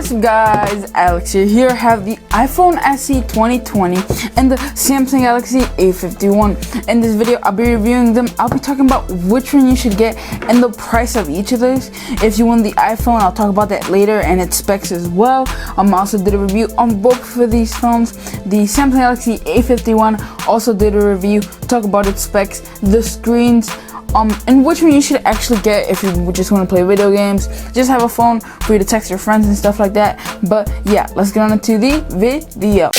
What's up guys, Alex here. I have the iPhone SE 2020 and the Samsung Galaxy A51. In this video, I'll be reviewing them. I'll be talking about which one you should get and the price of each of those. If you want the iPhone, I'll talk about that later and its specs as well. I also did a review on both of these phones. The Samsung Galaxy A51 also did a review, talk about its specs, the screens, and which one you should actually get if you just want to play video games, just have a phone for you to text your friends and stuff like that. But yeah, let's get on into the video.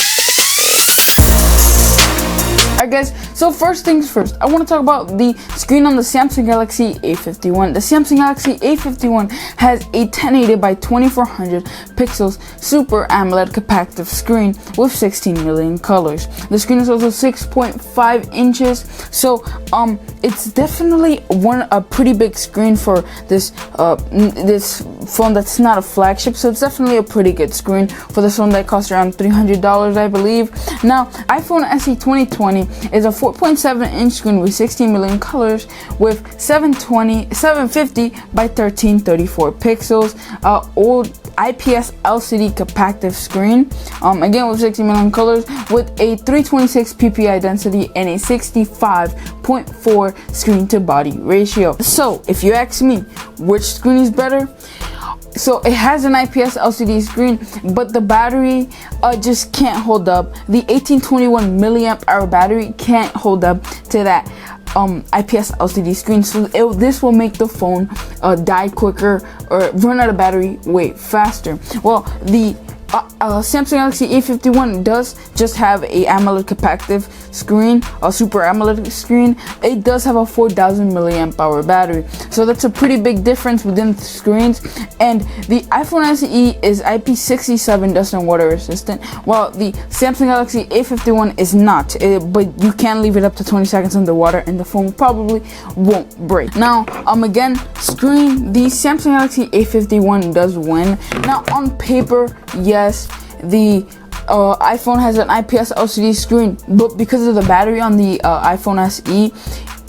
Alright guys, so first things first, I want to talk about the screen on the Samsung Galaxy A51. The Samsung Galaxy A51 has a 1080 by 2400 pixels Super AMOLED capacitive screen with 16 million colors. The screen is also 6.5 inches, so it's definitely a pretty big screen for this phone that's not a flagship. So it's definitely a pretty good screen for this phone that costs around $300, I believe. Now, iPhone SE 2020 is a 4.7 inch screen with 16 million colors with 750 by 1334 pixels. Old IPS LCD capacitive screen, again with 60 million colors, with a 326 ppi density and a 65.4 screen to body ratio. So if you ask me which screen is better, so it has an IPS LCD screen, but the battery just can't hold up. The 1821 milliamp hour battery can't hold up to that IPS LCD screen. So this will make the phone die quicker or run out of battery way faster. Well, the Samsung Galaxy A51 does just have a AMOLED capacitive screen, a Super AMOLED screen. It does have a 4000 milliamp hour battery, so that's a pretty big difference within the screens. And the iPhone SE is IP67 dust and water resistant, while the Samsung Galaxy A51 is not. But you can leave it up to 20 seconds underwater and the phone probably won't break. Now, again, screen, the Samsung Galaxy A51 does win. Now, on paper, yes, the iPhone has an IPS LCD screen, but because of the battery on the iPhone SE,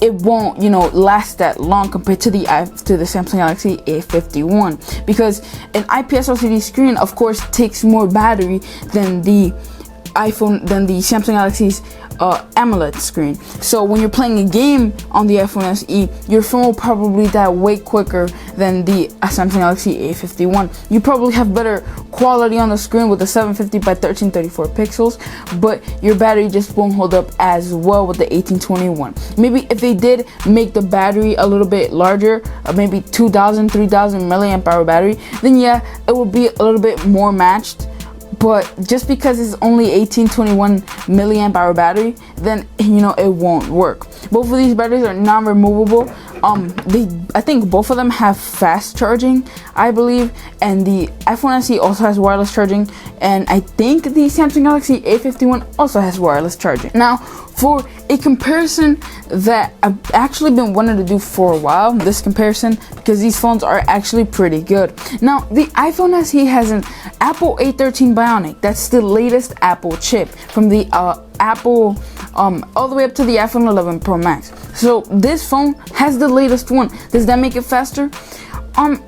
it won't, last that long compared to the Samsung Galaxy A51, because an IPS LCD screen, of course, takes more battery than the Samsung Galaxy's AMOLED screen. So when you're playing a game on the iPhone SE, your phone will probably die way quicker than the Samsung Galaxy A51. You probably have better quality on the screen with the 750 by 1334 pixels, but your battery just won't hold up as well with the 1821. Maybe if they did make the battery a little bit larger, maybe 2000 milliamp hour battery, then yeah, it would be a little bit more matched. But just because it's only 1821 milliamp hour battery, then it won't work. Both of these batteries are non-removable. I think both of them have fast charging, I believe, and the iPhone SE also has wireless charging, and I think the Samsung Galaxy A51 also has wireless charging. Now, for a comparison that I've actually been wanting to do for a while, this comparison, because these phones are actually pretty good. Now, the iPhone SE has an Apple A13 Bionic. That's the latest Apple chip from the Apple all the way up to the iPhone 11 Pro Max. So this phone has the latest one. Does that make it faster?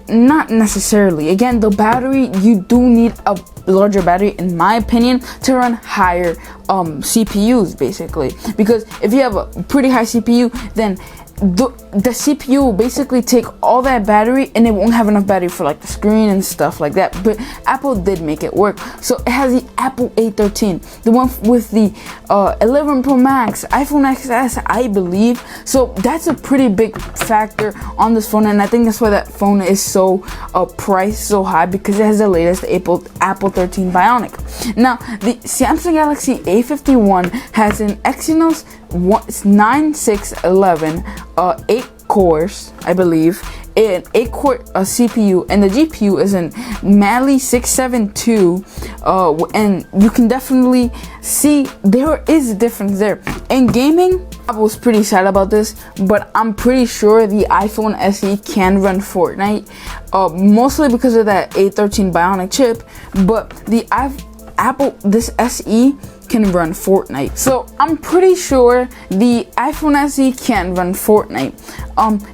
Not necessarily. Again, the battery, you do need a larger battery, in my opinion, to run higher CPUs, basically. Because if you have a pretty high CPU, then the CPU will basically take all that battery and it won't have enough battery for like the screen and stuff like that. But Apple did make it work. So it has the Apple A13, the one with the 11 Pro Max, iPhone XS, I believe. So that's a pretty big factor on this phone, and I think that's why that phone is so priced so high, because it has the latest Apple 13 Bionic. Now, the Samsung Galaxy A51 has an Exynos 9611 8 cores, I believe, an 8-core CPU, and the GPU is an Mali 672, and you can definitely see there is a difference there. In gaming, I was pretty sad about this, but I'm pretty sure the iPhone SE can run Fortnite, mostly because of that A13 Bionic chip, but the this SE can run Fortnite. So I'm pretty sure the iPhone SE can run Fortnite.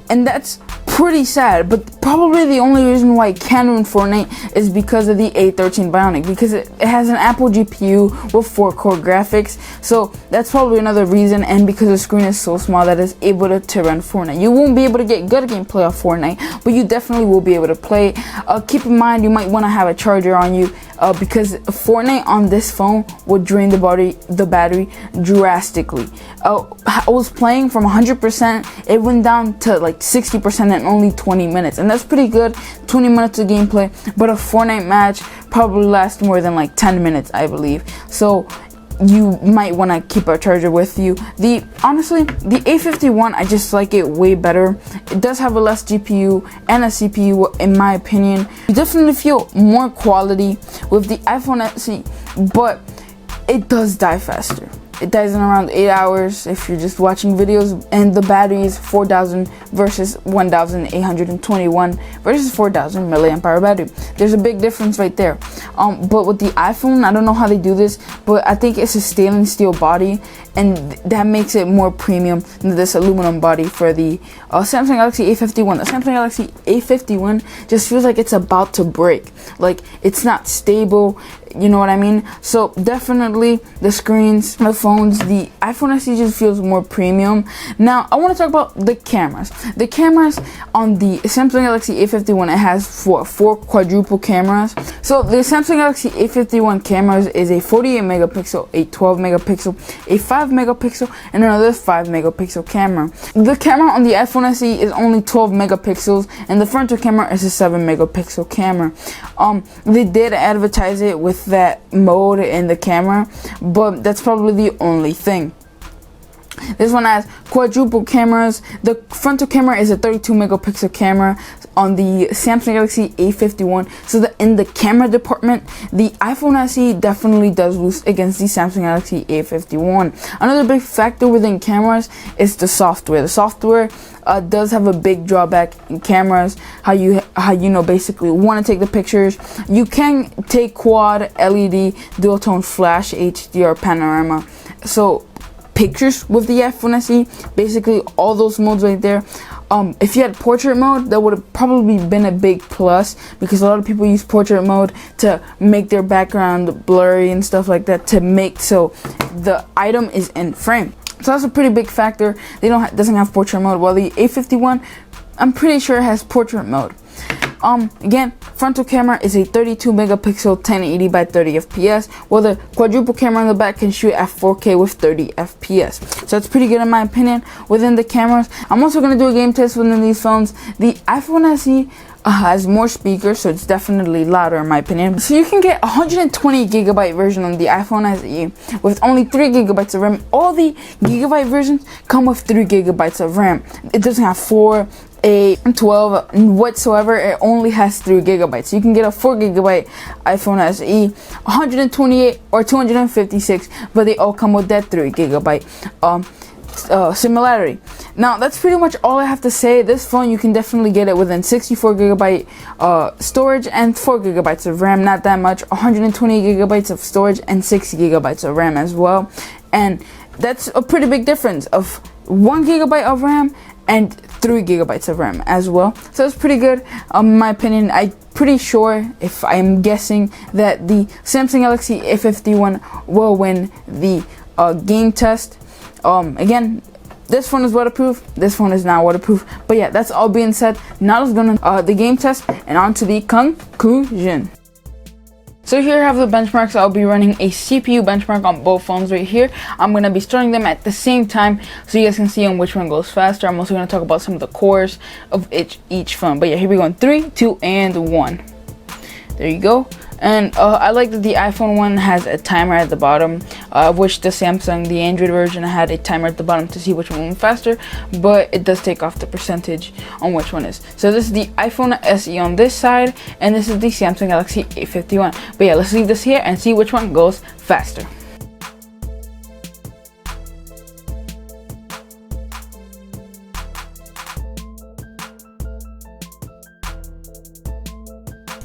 And that's pretty sad, but probably the only reason why it can run Fortnite is because of the A13 Bionic, because it has an Apple GPU with 4-core graphics, so that's probably another reason, and because the screen is so small that it's able to run Fortnite. You won't be able to get good gameplay off Fortnite, but you definitely will be able to play. Keep in mind, you might want to have a charger on you, because Fortnite on this phone would drain the battery drastically. I was playing from 100%, it went down to like 60% in only 20 minutes, and that's pretty good. 20 minutes of gameplay, but a Fortnite match probably lasts more than like 10 minutes, I believe. So you might want to keep a charger with you. Honestly, the A51, I just like it way better. It does have a less GPU and a CPU, in my opinion. You definitely feel more quality with the iPhone SE, but it does die faster. It dies in around 8 hours if you're just watching videos, and the battery is 4,000 versus 1,821 versus 4,000 milliamp hour battery. There's a big difference right there. But with the iPhone, I don't know how they do this, but I think it's a stainless steel body, and that makes it more premium than this aluminum body for the Samsung Galaxy A51. The Samsung Galaxy A51 just feels like it's about to break. Like, it's not stable, you know what I mean? So definitely the screens, the phones, the iPhone SE just feels more premium. Now I want to talk about the cameras. The cameras on the Samsung Galaxy A51, it has four quadruple cameras. So the Samsung Galaxy A51 cameras is a 48 megapixel, a 12 megapixel, a 5 megapixel, and another 5 megapixel camera. The camera on the iPhone SE is only 12 megapixels, and the frontal camera is a 7 megapixel camera. They did advertise it with that mode in the camera, but that's probably the only thing. This one has quadruple cameras. The frontal camera is a 32 megapixel camera on the Samsung Galaxy A51. So that in the camera department, the iPhone SE definitely does lose against the Samsung Galaxy A51. Another big factor within cameras is the software. The software does have a big drawback in cameras. How you know basically want to take the pictures. You can take quad, LED, dual tone flash, HDR, panorama. So pictures with the iPhone SE, basically all those modes right there. If you had portrait mode, that would have probably been a big plus, because a lot of people use portrait mode to make their background blurry and stuff like that, to make so the item is in frame. So that's a pretty big factor. They doesn't have portrait mode, while the A51, I'm pretty sure it has portrait mode. Again, frontal camera is a 32 megapixel 1080 by 30 fps, while the quadruple camera in the back can shoot at 4K with 30 fps. So that's pretty good in my opinion within the cameras. I'm also going to do a game test within these phones. The iPhone SE has more speakers, so it's definitely louder in my opinion. So you can get 120 gigabyte version on the iPhone SE with only 3 gigabytes of RAM. All the gigabyte versions come with 3 gigabytes of RAM. It doesn't have 4, 8, 12 whatsoever. It only has 3 gigabytes. So you can get a 4 gigabyte iPhone SE, 128 or 256, but they all come with that 3 gigabyte similarity. Now that's pretty much all I have to say. This phone, you can definitely get it within 64 gigabyte storage and 4 gigabytes of RAM. Not that much. 120 gigabytes of storage and 6 gigabytes of RAM as well, and that's a pretty big difference of 1 gigabyte of RAM and 3 gigabytes of RAM as well. So it's pretty good in my opinion. I'm pretty sure, if I'm guessing, that the Samsung Galaxy A51 will win the game test. Again, this phone is waterproof, this phone is not waterproof, but yeah, that's all being said. Now let's go to the game test and on to the conclusion. So here I have the benchmarks. I'll be running a CPU benchmark on both phones right here. I'm going to be starting them at the same time so you guys can see on which one goes faster. I'm also going to talk about some of the cores of each phone. But yeah, here we go in 3, 2, and 1. There you go. And I like that the iPhone one has a timer at the bottom, of which the Samsung, the Android version, had a timer at the bottom to see which one went faster, but it does take off the percentage on which one is. So this is the iPhone SE on this side, and this is the Samsung Galaxy A51. But yeah, let's leave this here and see which one goes faster.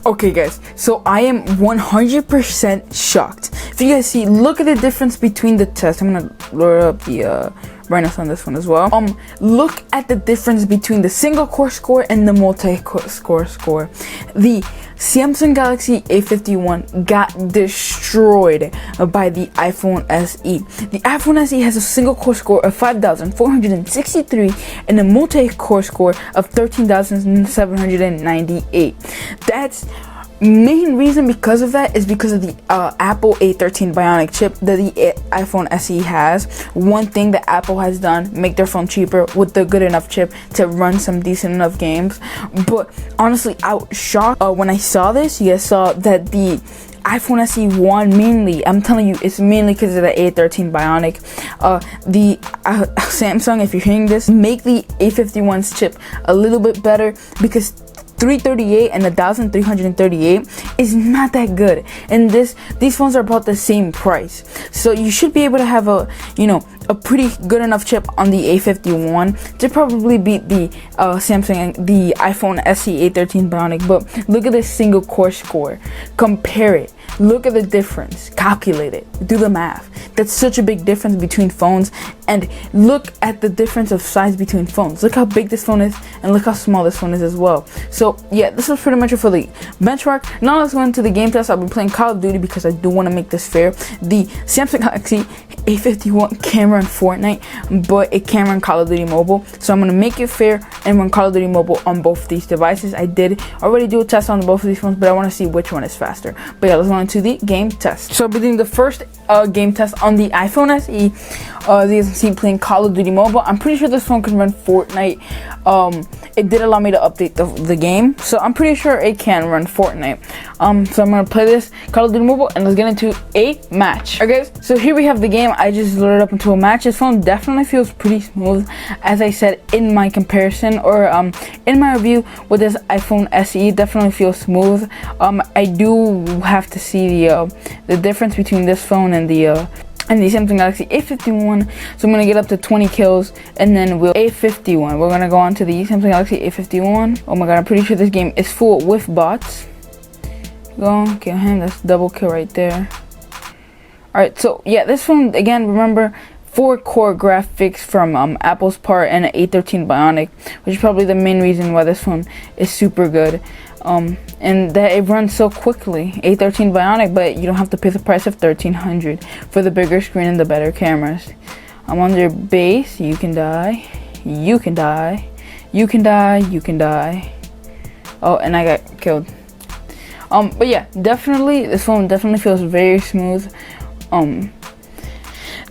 Okay guys, so I am 100% shocked. If you guys see, look at the difference between the tests. I'm gonna load up the brightness on this one as well. Look at the difference between the single core score and the multi-core score. The Samsung Galaxy A51 got destroyed by the iPhone SE. The iPhone SE has a single core score of 5,463 and a multi-core score of 13,798. That's main reason because of that is because of the Apple A13 Bionic chip that the iPhone SE has. One thing that Apple has done, make their phone cheaper with the good enough chip to run some decent enough games. But honestly, I was shocked when I saw this. You guys saw that the iPhone SE won mainly. I'm telling you, it's mainly because of the A13 Bionic. The Samsung, if you're hearing this, make the A51's chip a little bit better, because 338 and 1,338 is not that good, and these phones are about the same price, so you should be able to have a pretty good enough chip on the A51 to probably beat the Samsung, the iPhone SE A13 Bionic. But look at the single core score, compare it, look at the difference, calculate it, do the math. That's such a big difference between phones, and look at the difference of size between phones. Look how big this phone is and look how small this phone is as well. So yeah, this was pretty much it for the benchmark. Now let's go into the game test. I'll be playing Call of Duty because I do want to make this fair. The Samsung Galaxy A51 can run Fortnite, but it can run Call of Duty Mobile, so I'm going to make it fair and run Call of Duty Mobile on both these devices. I did already do a test on both of these phones, but I want to see which one is faster. But yeah, let's go into the game test. So I'll be doing the first game test on the iPhone SE. As you can see, playing Call of Duty Mobile. I'm pretty sure this phone can run Fortnite. It did allow me to update the game, so I'm pretty sure it can run Fortnite. So I'm gonna play this Call of Duty Mobile, and let's get into a match. Okay, guys, so here we have the game. I just loaded up into a match. This phone definitely feels pretty smooth, as I said in my comparison, or in my review with this iPhone SE. Definitely feels smooth. I do have to see the difference between this phone and the Samsung Galaxy A51. So I'm gonna get up to 20 kills, and then we'll A51. We're gonna go on to the Samsung Galaxy A51. Oh my god, I'm pretty sure this game is full with bots. Go kill him. That's double kill right there. Alright, so yeah, this phone, again, remember, 4-core graphics from Apple's part, and an A13 Bionic, which is probably the main reason why this phone is super good. And that it runs so quickly. A13 Bionic, but you don't have to pay the price of $1,300 for the bigger screen and the better cameras. I'm on their base. You can die. You can die. You can die. You can die. Oh, and I got killed. But yeah, definitely, this phone definitely feels very smooth.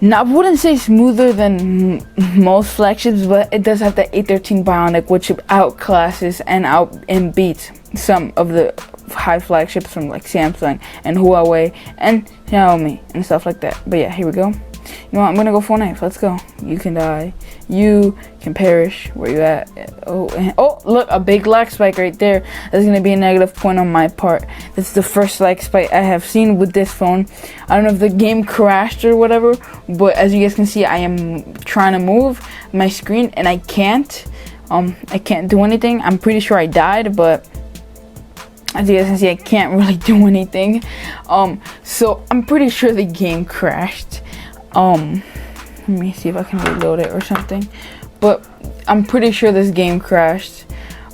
Now, I wouldn't say smoother than most flagships, but it does have the A13 Bionic, which outclasses and beats some of the high flagships from like Samsung and Huawei and Xiaomi and stuff like that. But yeah, here we go. You know what? I'm gonna go full knife. Let's go. You can die. You can perish. Where you at? Oh, look, a big lag spike right there. That's gonna be a negative point on my part. This is the first lag spike I have seen with this phone. I don't know if the game crashed or whatever, but as you guys can see, I am trying to move my screen and I can't. I can't do anything. I'm pretty sure I died, but as you guys can see, I can't really do anything. So I'm pretty sure the game crashed. Let me see if I can reload it or something, but I'm pretty sure this game crashed.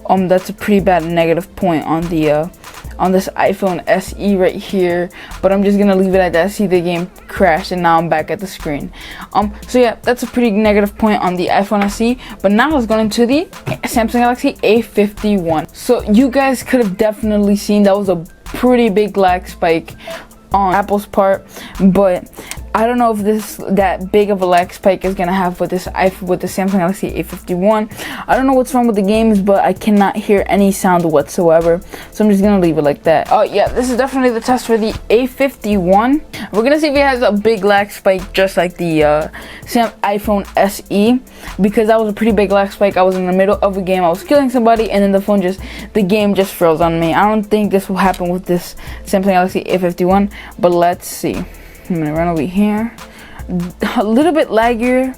That's a pretty bad negative point on the on this iPhone SE right here, but I'm just gonna leave it at that. See, the game crashed and now I'm back at the screen. So yeah, that's a pretty negative point on the iPhone SE. But now let's go into the Samsung Galaxy A51. So you guys could have definitely seen that was a pretty big lag spike on Apple's part, but I don't know if that big of a lag spike is gonna have with the Samsung Galaxy A51. I don't know what's wrong with the games, but I cannot hear any sound whatsoever, so I'm just gonna leave it like that. Oh yeah, this is definitely the test for the A51. We're gonna see if it has a big lag spike just like the iPhone SE, because that was a pretty big lag spike. I was in the middle of a game, I was killing somebody, and then the game just froze on me. I don't think this will happen with this Samsung Galaxy A51, but let's see. I'm gonna run over here. A little bit laggier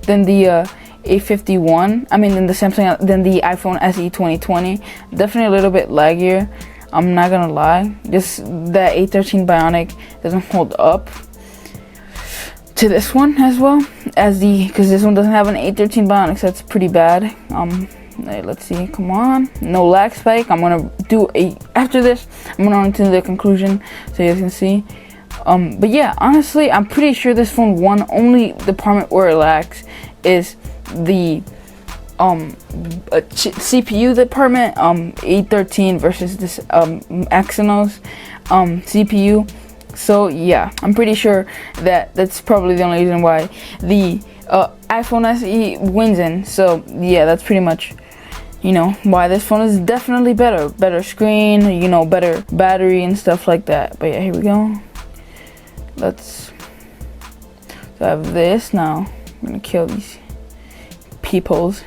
than the A51. I mean, than the iPhone SE 2020. Definitely a little bit laggier. I'm not gonna lie. Just that A13 Bionic doesn't hold up to this one as well, as because this one doesn't have an A13 Bionic, so that's pretty bad. Let's see, come on, no lag spike. I'm gonna do after this, I'm gonna run into the conclusion so you guys can see. But yeah, honestly, I'm pretty sure this phone won. Only department where it lacks is the CPU department. A13 versus this Exynos CPU. So yeah, I'm pretty sure that's probably the only reason why the iPhone SE wins in. So yeah, that's pretty much, you know, why this phone is definitely better screen, you know, better battery and stuff like that. But yeah, here we go. Let's have this now. I'm gonna kill these peoples.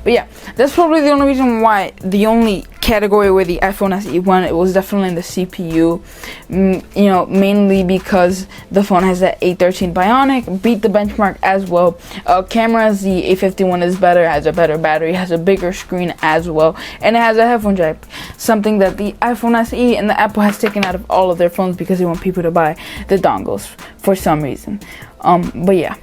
But yeah, that's probably the only reason why, the only category where the iPhone SE won, it was definitely in the CPU. You know, mainly because the phone has that A13 Bionic, beat the benchmark as well. Cameras, the A51 is better, has a better battery, has a bigger screen as well, and it has a headphone jack, something that the iPhone SE and the Apple has taken out of all of their phones because they want people to buy the dongles for some reason. But yeah.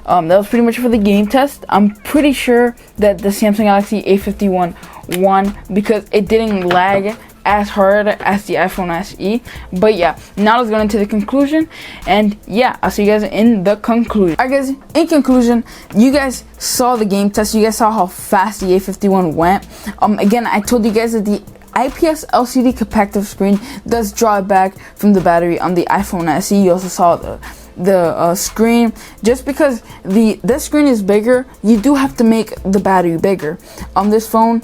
That was pretty much for the game test. I'm pretty sure that the Samsung Galaxy A51 won because it didn't lag as hard as the iPhone SE. But yeah, now let's go into the conclusion. And yeah, I'll see you guys in the conclusion. Alright guys, in conclusion, you guys saw the game test. You guys saw how fast the A51 went. Again, I told you guys that the IPS LCD capacitive screen does draw it back from the battery on the iPhone SE. You also saw the screen. Just because this screen is bigger, you do have to make the battery bigger. This phone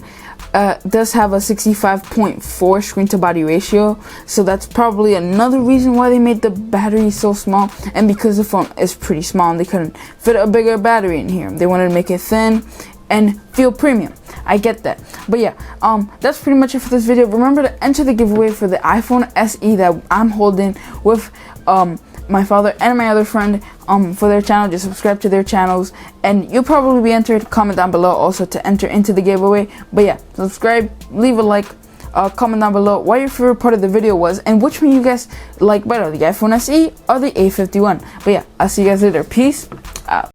does have a 65.4 screen to body ratio, so that's probably another reason why they made the battery so small. And because the phone is pretty small and they couldn't fit a bigger battery in here, they wanted to make it thin and feel premium. I get that. But yeah, that's pretty much it for this video. Remember to enter the giveaway for the iPhone SE that I'm holding with my father and my other friend for their channel. Just subscribe to their channels and you'll probably be entered. Comment down below also to enter into the giveaway. But yeah, subscribe, leave a like, comment down below what your favorite part of the video was and which one you guys like better, the iPhone SE or the A51. But yeah, I'll see you guys later. Peace out.